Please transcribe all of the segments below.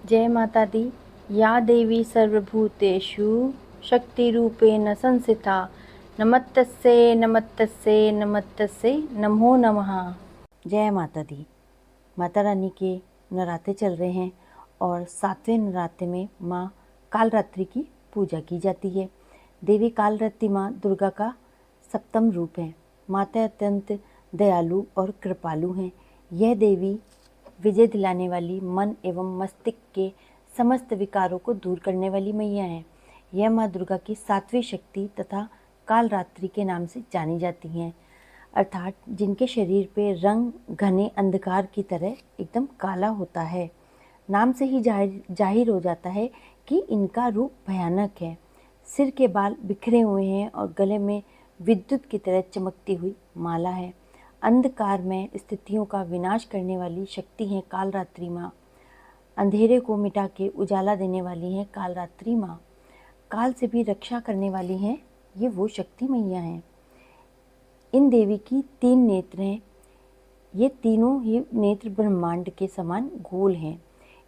जय माता दी। या देवी सर्वभूतेषु शक्तिरूपेण संस्थिता नमस्तस्यै नमस्तस्यै नमस्तस्यै नमो नमः। जय माता दी। माता रानी के नवरात्रे चल रहे हैं और 7वें नवरात्रे में माँ कालरात्रि की पूजा की जाती है। देवी कालरात्रि माँ दुर्गा का 7वां रूप है। माता अत्यंत दयालु और कृपालु हैं। यह देवी विजय दिलाने वाली, मन एवं मस्तिष्क के समस्त विकारों को दूर करने वाली मैया है। यह माँ दुर्गा की 7वीं शक्ति तथा कालरात्रि के नाम से जानी जाती हैं, अर्थात जिनके शरीर पे रंग घने अंधकार की तरह एकदम काला होता है। नाम से ही जाहिर हो जाता है कि इनका रूप भयानक है। सिर के बाल बिखरे हुए हैं और गले में विद्युत की तरह चमकती हुई माला है। अंधकार में स्थितियों का विनाश करने वाली शक्ति है कालरात्रि माँ। अंधेरे को मिटा के उजाला देने वाली है कालरात्रि माँ। काल से भी रक्षा करने वाली हैं ये वो शक्ति मैया हैं। इन देवी की 3 नेत्र हैं। ये तीनों ही नेत्र ब्रह्मांड के समान गोल हैं।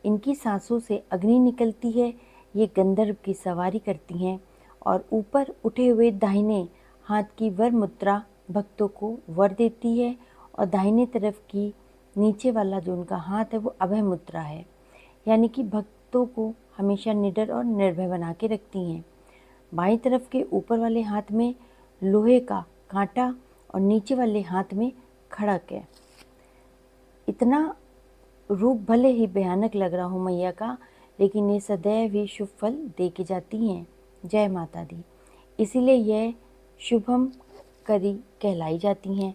इनकी सांसों से अग्नि निकलती है। ये गंधर्व की सवारी करती हैं और ऊपर उठे हुए दाहिने हाथ की वर मुद्रा भक्तों को वर देती है और दाहिने तरफ की नीचे वाला जो उनका हाथ है वो अभय मुद्रा है, यानी कि भक्तों को हमेशा निडर और निर्भय बना के रखती हैं। बाईं तरफ के ऊपर वाले हाथ में लोहे का कांटा और नीचे वाले हाथ में खड़क है। इतना रूप भले ही भयानक लग रहा हो मैया का, लेकिन ये सदैव ही शुभ फल दे के जाती हैं। जय माता दी। इसीलिए यह शुभम करी कहलाई जाती हैं।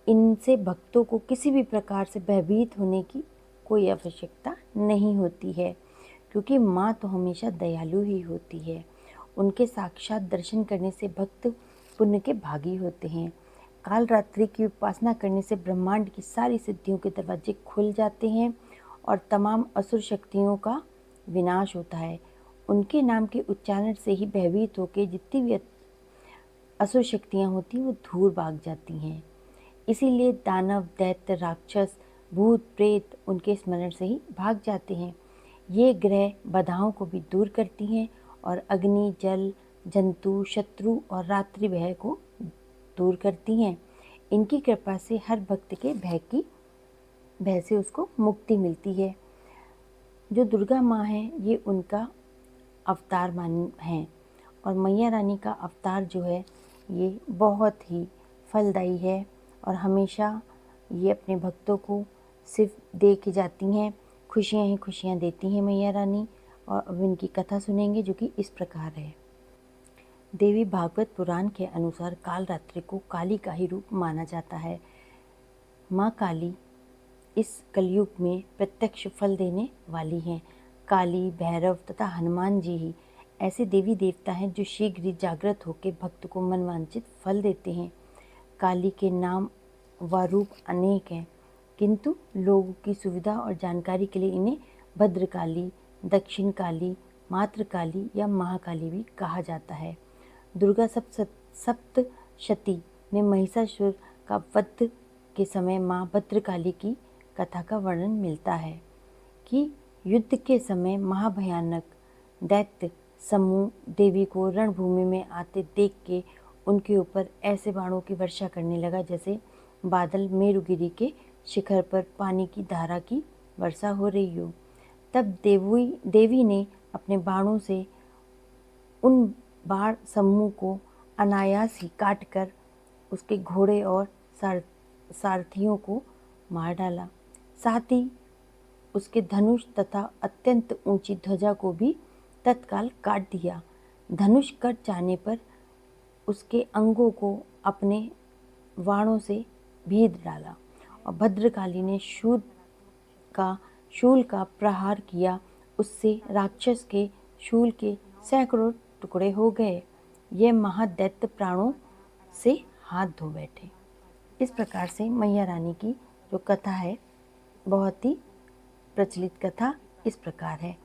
इनसे भक्तों को किसी भी प्रकार से भयभीत होने की कोई आवश्यकता नहीं होती है, क्योंकि माँ तो हमेशा दयालु ही होती है। उनके साक्षात दर्शन करने से भक्त पुण्य के भागी होते हैं। कालरात्रि की उपासना करने से ब्रह्मांड की सारी सिद्धियों के दरवाजे खुल जाते हैं और तमाम असुर शक्तियों का विनाश होता है। उनके नाम के उच्चारण से ही भयभीत होकर जितनी भी असुर शक्तियाँ होती हैं वो दूर भाग जाती हैं। इसीलिए दानव, दैत्य, राक्षस, भूत, प्रेत उनके स्मरण से ही भाग जाते हैं। ये ग्रह बाधाओं को भी दूर करती हैं और अग्नि, जल, जंतु, शत्रु और रात्रि भय को दूर करती हैं। इनकी कृपा से हर भक्त के भय से उसको मुक्ति मिलती है। जो दुर्गा माँ है ये उनका अवतार मान हैं और मैया रानी का अवतार जो है ये बहुत ही फलदायी है और हमेशा ये अपने भक्तों को सिर्फ दे के जाती हैं, खुशियाँ ही खुशियाँ देती हैं मैया रानी। और अब इनकी कथा सुनेंगे जो कि इस प्रकार है। देवी भागवत पुराण के अनुसार कालरात्रि को काली का ही रूप माना जाता है। माँ काली इस कलयुग में प्रत्यक्ष फल देने वाली हैं। काली, भैरव तथा हनुमान जी ही ऐसे देवी देवता हैं जो शीघ्र ही जागृत होकर भक्त को मनवांचित फल देते हैं। काली के नाम व रूप अनेक हैं, किंतु लोगों की सुविधा और जानकारी के लिए इन्हें भद्रकाली, दक्षिण काली, मातृकाली या महाकाली भी कहा जाता है। दुर्गा सप्तशती में महिषासुर का वध के समय माँ भद्रकाली की कथा का वर्णन मिलता है कि युद्ध के समय महाभयानक दैत्य समूह देवी को रणभूमि में आते देख के उनके ऊपर ऐसे बाणों की वर्षा करने लगा जैसे बादल मेरुगिरी के शिखर पर पानी की धारा की वर्षा हो रही हो। तब देवी ने अपने बाणों से उन बाण समूह को अनायास ही काटकर उसके घोड़े और सारथियों को मार डाला। साथ ही उसके धनुष तथा अत्यंत ऊंची ध्वजा को भी तत्काल काट दिया। धनुष कट जाने पर उसके अंगों को अपने बाणों से भेद डाला और भद्रकाली ने शूल का प्रहार किया। उससे राक्षस के शूल के सैकड़ों टुकड़े हो गए। ये महादैत्य प्राणों से हाथ धो बैठे। इस प्रकार से मैया रानी की जो कथा है बहुत ही प्रचलित कथा इस प्रकार है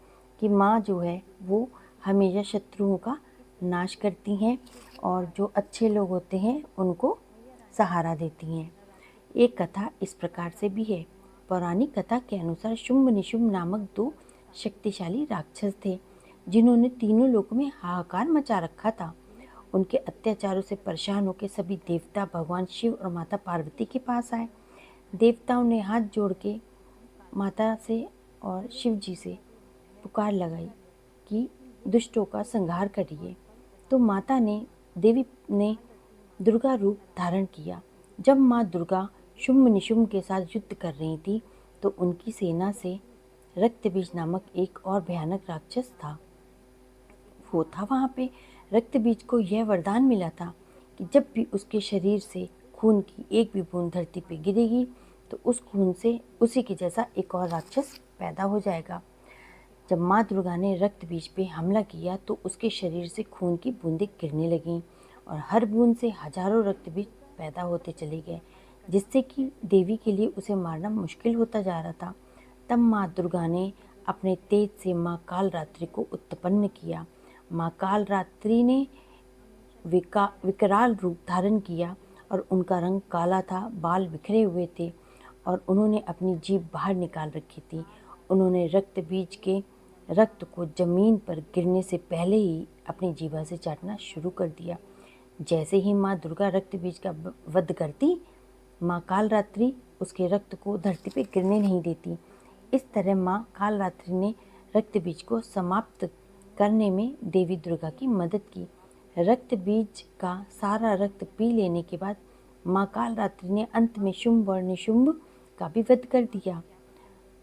कि माँ जो है वो हमेशा शत्रुओं का नाश करती हैं और जो अच्छे लोग होते हैं उनको सहारा देती हैं। एक कथा इस प्रकार से भी है। पौराणिक कथा के अनुसार शुंभ निशुंभ नामक 2 शक्तिशाली राक्षस थे जिन्होंने तीनों लोकों में हाहाकार मचा रखा था। उनके अत्याचारों से परेशान होकर सभी देवता भगवान शिव और माता पार्वती के पास आए। देवताओं ने हाथ जोड़ के माता से और शिव जी से पुकार लगाई कि दुष्टों का संहार करिए। तो माता ने देवी ने दुर्गा रूप धारण किया। जब माँ दुर्गा शुंभ निशुंभ के साथ युद्ध कर रही थी तो उनकी सेना से रक्तबीज नामक एक और भयानक राक्षस था। वो था वहाँ पे। रक्तबीज को यह वरदान मिला था कि जब भी उसके शरीर से खून की एक भी बूंद धरती पे गिरेगी तो उस खून से उसी के जैसा एक और राक्षस पैदा हो जाएगा। जब माँ दुर्गा ने रक्तबीज पे हमला किया तो उसके शरीर से खून की बूंदें गिरने लगीं और हर बूंद से हजारों रक्तबीज पैदा होते चले गए, जिससे कि देवी के लिए उसे मारना मुश्किल होता जा रहा था। तब माँ दुर्गा ने अपने तेज से माँ कालरात्रि को उत्पन्न किया। माँ कालरात्रि ने विकराल रूप धारण किया और उनका रंग काला था, बाल बिखरे हुए थे और उन्होंने अपनी जीभ बाहर निकाल रखी थी। उन्होंने रक्तबीज के रक्त को जमीन पर गिरने से पहले ही अपनी जीभा से चाटना शुरू कर दिया। जैसे ही माँ दुर्गा रक्तबीज का वध करती, माँ कालरात्रि उसके रक्त को धरती पे गिरने नहीं देती। इस तरह माँ कालरात्रि ने रक्तबीज को समाप्त करने में देवी दुर्गा की मदद की। रक्तबीज का सारा रक्त पी लेने के बाद माँ कालरात्रि ने अंत में शुंभ और निशुंभ का भी वध कर दिया।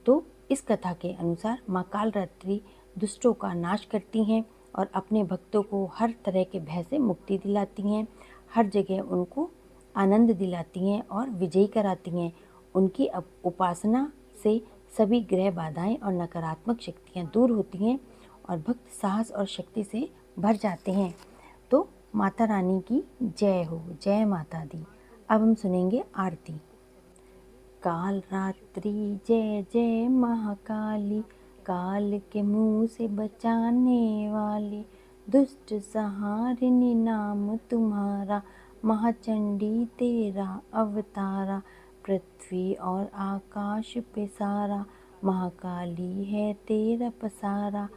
तो इस कथा के अनुसार माँ कालरात्रि दुष्टों का नाश करती हैं और अपने भक्तों को हर तरह के भय से मुक्ति दिलाती हैं, हर जगह उनको आनंद दिलाती हैं और विजयी कराती हैं। उनकी उपासना से सभी ग्रह बाधाएं और नकारात्मक शक्तियां दूर होती हैं और भक्त साहस और शक्ति से भर जाते हैं। तो माता रानी की जय हो, जय माता दी। अब हम सुनेंगे आरती। काल रात्रि जय जय महाकाली, काल के मुँह से बचाने वाली, दुष्ट संहारिणी नाम तुम्हारा, महाचंडी तेरा अवतारा, पृथ्वी और आकाश पे सारा, महाकाली है तेरा पसारा,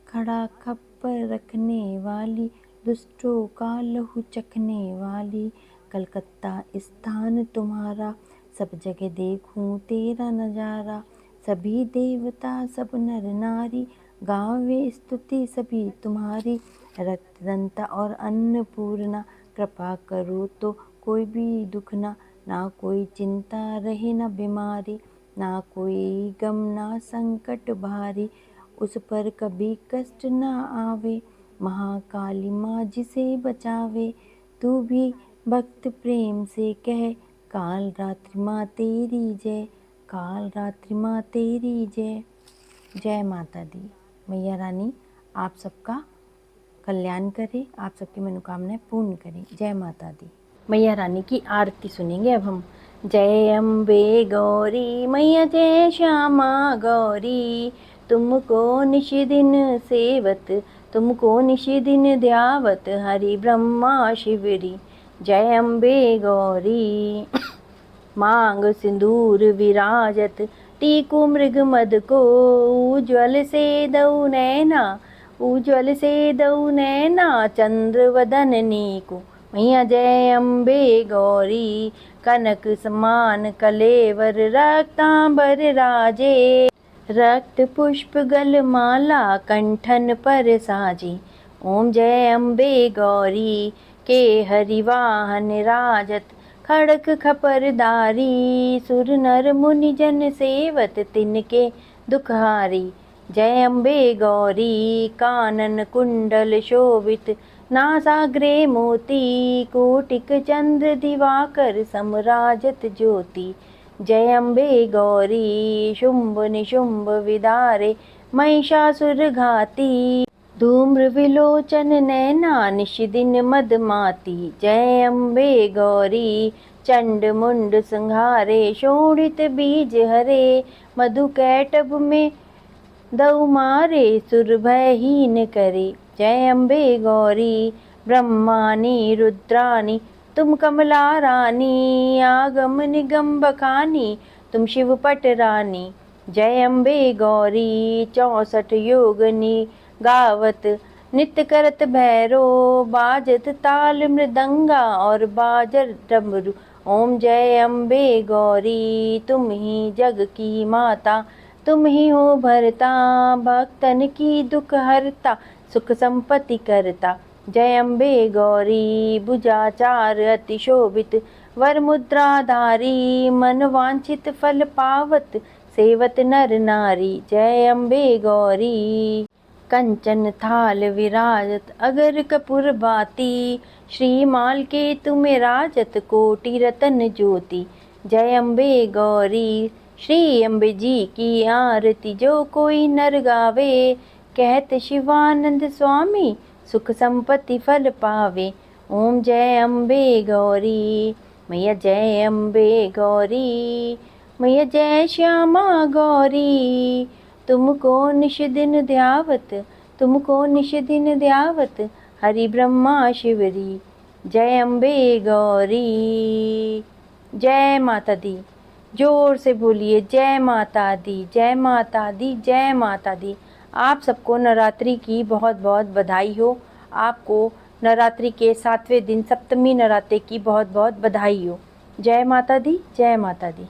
खड़ा खप्पर रखने वाली, दुष्टों का लहू चखने वाली, कलकत्ता स्थान तुम्हारा, सब जगह देखूं तेरा नजारा, सभी देवता सब नर नारी, गावे स्तुति सभी तुम्हारी, रक्तदंता और अन्नपूर्णा, कृपा करो तो कोई भी दुख ना कोई चिंता रहे ना बीमारी, ना कोई गम ना संकट भारी, उस पर कभी कष्ट न आवे, महाकाली माँ जिसे बचावे, तू भी भक्त प्रेम से कह, काल रात्रि माँ तेरी जय, काल रात्रि माँ तेरी जय। जय माता दी। मैया रानी आप सबका कल्याण करे, आप सबकी मनोकामनाएं पूर्ण करें। जय माता दी। मैया रानी की आरती सुनेंगे अब हम। जय अम्बे गौरी मैया जय श्यामा गौरी, तुमको निश दिन सेवत, तुमको निश दिन ध्यावत, हरि ब्रह्मा शिवरी। जय अम्बे गौरी। मांग सिंदूर विराजत, टीकू मृग मद को, उज्ज्वल से दऊ नैना, उज्ज्वल से दऊ नैना, चंद्र वदन नीकू। मैया जय अम्बे गौरी, कनक समान कलेवर, रक्तांबर राजे, रक्त पुष्प गल माला, कंठन पर साजी। ओम जय अम्बे गौरी, के हरिवाहन राजत, खड़क खपरदारी, सुर नर मुनि जन सेवत, तिनके दुखहारी। जय अम्बे गौरी, कानन कुंडल शोभित, नासाग्रे मोती, कोटिक चंद्र दिवाकर, समराजत ज्योति। जय अम्बे गौरी, शुंभ निशुंभ विदारे, महिषासुर घाती, धूम्र विलोचन नैना, निश दिन मदमाती। जय अम्बे गौरी, चंड मुंड संहारे, शोणित बीज हरे, मधु कैटभ में दऊ मारे, सुर भयहीन करे। जय अम्बे गौरी, ब्रह्मानी रुद्रानी, तुम कमला रानी, आगम निगम बखानी, तुम शिव पट रानी। जय अम्बे गौरी 64 योगनी गावत, नित्य करत भैरो बाजत ताल मृदंगा और बाजर डमरू। ओम जय अम्बे गौरी तुम ही जग की माता, तुम ही हो भरता भक्तन की दुख हरता, सुख संपत्ति करता। जय अम्बे गौरी भुजाचार अति शोभित, वर मुद्राधारी मन वांछित फल पावत, सेवत नर नारी। जय अम्बे गौरी कंचन थाल विराजत अगर कपूर बाती, श्रीमाल के तुम्हें राजत कोटि रतन ज्योति। जय अम्बे गौरी श्री अम्बे जी की आरती जो कोई नर गावे, कहत शिवानंद स्वामी सुख संपत्ति फल पावे। ओम जय अम्बे गौरी मैया जय अम्बे गौरी, मैया जय श्यामा गौरी, तुमको निश दिन ध्यावत, तुमको निश दिन ध्यावत, हरि ब्रह्मा शिवरी। जय अम्बे गौरी। जय माता दी। जोर से बोलिए जय माता दी, जय माता दी, जय माता दी। आप सबको नवरात्रि की बहुत बहुत बधाई हो। आपको नवरात्रि के 7वें दिन सप्तमी नवरात्रि की बहुत बहुत बधाई हो। जय माता दी, जय माता दी।